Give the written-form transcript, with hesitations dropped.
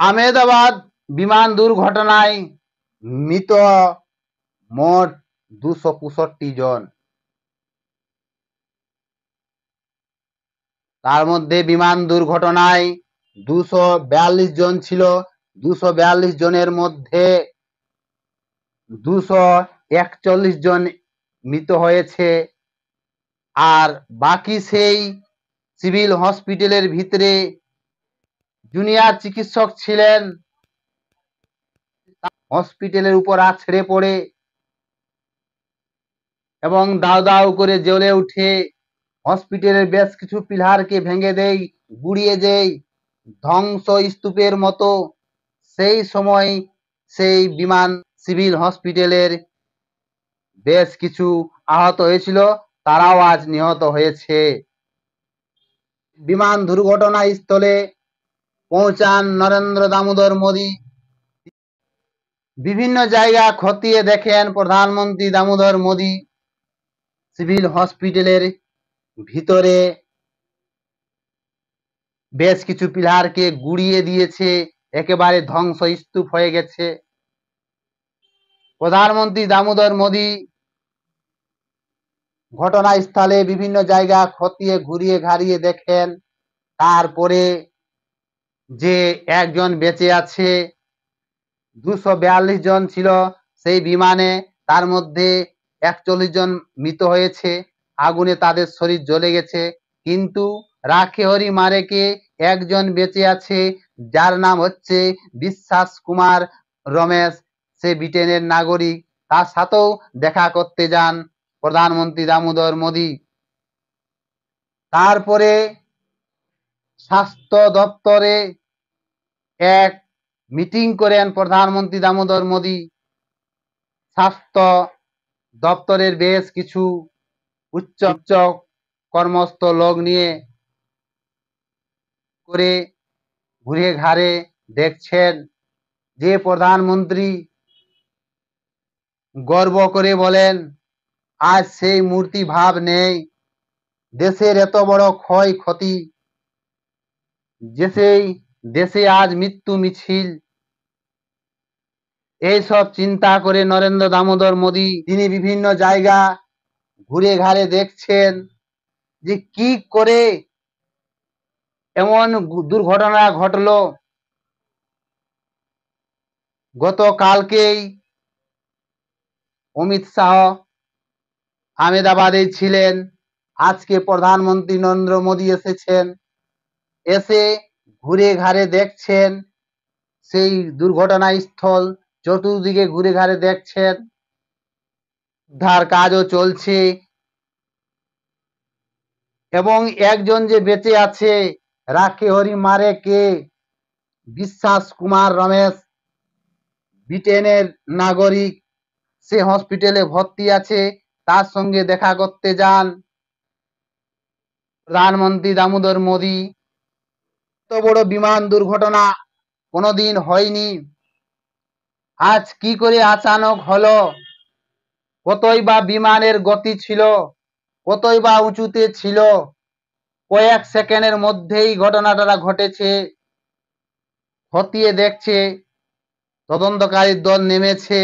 আহমেদাবাদ বিমান দুর্ঘটনায় মৃত মোট 265 জন। তার মধ্যে বিমান দুর্ঘটনায় 242 জন ছিল। 242 জনের মধ্যে 241 জন মৃত হয়েছে। আর বাকি সেই সিভিল হসপিটালের ভিতরে জুনিয়র চিকিৎসক ছিলেন, হসপিটালের উপর আছড়ে পড়ে এবং দাউ দাউ করে জ্বলে উঠে হসপিটালের বেশ কিছু পিলারকে ভেঙে দেয়, গুড়িয়ে দেয় ধ্বংস স্তূপের মতো। সেই সময় সেই বিমান সিভিল হসপিটালের বেশ কিছু আহত হয়েছিল, তারাও আজ নিহত হয়েছে। বিমান দুর্ঘটনা স্থলে পৌঁছান নরেন্দ্র দামোদর মোদী। বিভিন্ন জায়গা খতিয়ে দেখেন প্রধানমন্ত্রী দামোদর মোদী। সিভিল হসপিটালের ভিতরে বেশ কিছু পিলারকে গুড়িয়ে দিয়েছে, একেবারে ধ্বংসস্তূপ হয়ে গেছে। প্রধানমন্ত্রী দামোদর মোদী ঘটনাস্থলে বিভিন্ন জায়গা খতিয়ে ঘুরিয়ে ঘাড়িয়ে দেখেন। তারপরে যে একজন বেঁচে আছে, 242 জন ছিল সেই বিমানে, তার মধ্যে 41 জন মৃত হয়েছে, আগুনে তাদের শরীর জ্বলে গেছে। কিন্তু রাখে হরি মারেকে একজন বেঁচে আছে, যার নাম হচ্ছে বিশ্বাস কুমার রমেশ, সে ব্রিটেনের নাগরিক। তার সাথেও দেখা করতে যান প্রধানমন্ত্রী দামোদর মোদী। তারপরে স্বাস্থ্য দপ্তরে এক মিটিং করেন প্রধানমন্ত্রী দামোদর মোদী। স্বাস্থ্য দপ্তরের বেশ কিছু উচ্চ উচ্চ কর্মস্থ লোক নিয়ে করে ঘুরে ঘাড়ে দেখছেন যে প্রধানমন্ত্রী গর্ব করে বলেন, আজ সেই মূর্তি ভাব নেই, দেশের এত বড় ক্ষয়ক্ষতি, দেশে আজ মৃত্যু মিছিল। এইসব চিন্তা করে নরেন্দ্র দামোদর মোদী তিনি বিভিন্ন জায়গা ঘুরে ঘাড়ে দেখছেন যে কি করে এমন দুর্ঘটনা ঘটলো। গতকালকেই অমিত শাহ আহমেদাবাদে ছিলেন, আজকে প্রধানমন্ত্রী নরেন্দ্র মোদী এসেছেন, এসে ঘুরে ঘাড়ে দেখছেন সেই দুর্ঘটনা স্থল, চতুর্দিকে ঘুরে ঘাড়ে দেখছেন, উদ্ধার কাজও চলছে। এবং একজন যে বেঁচে আছে রাখে হরি মারে কে বিশ্বাস কুমার রমেশ, ব্রিটেনের নাগরিক, সে হসপিটালে ভর্তি আছে, তার সঙ্গে দেখা করতে যান প্রধানমন্ত্রী দামোদর মোদী। এত বড় বিমান দুর্ঘটনা কোনোদিন হয়নি, আজ কি করে আচানক হলো? কতই বা বিমানের গতি ছিল, কতই বা উঁচুতে ছিল, কয়েক সেকেন্ডের মধ্যেই ঘটনাটা ঘটেছে। খতিয়ে দেখছে, তদন্তকারী দল নেমেছে।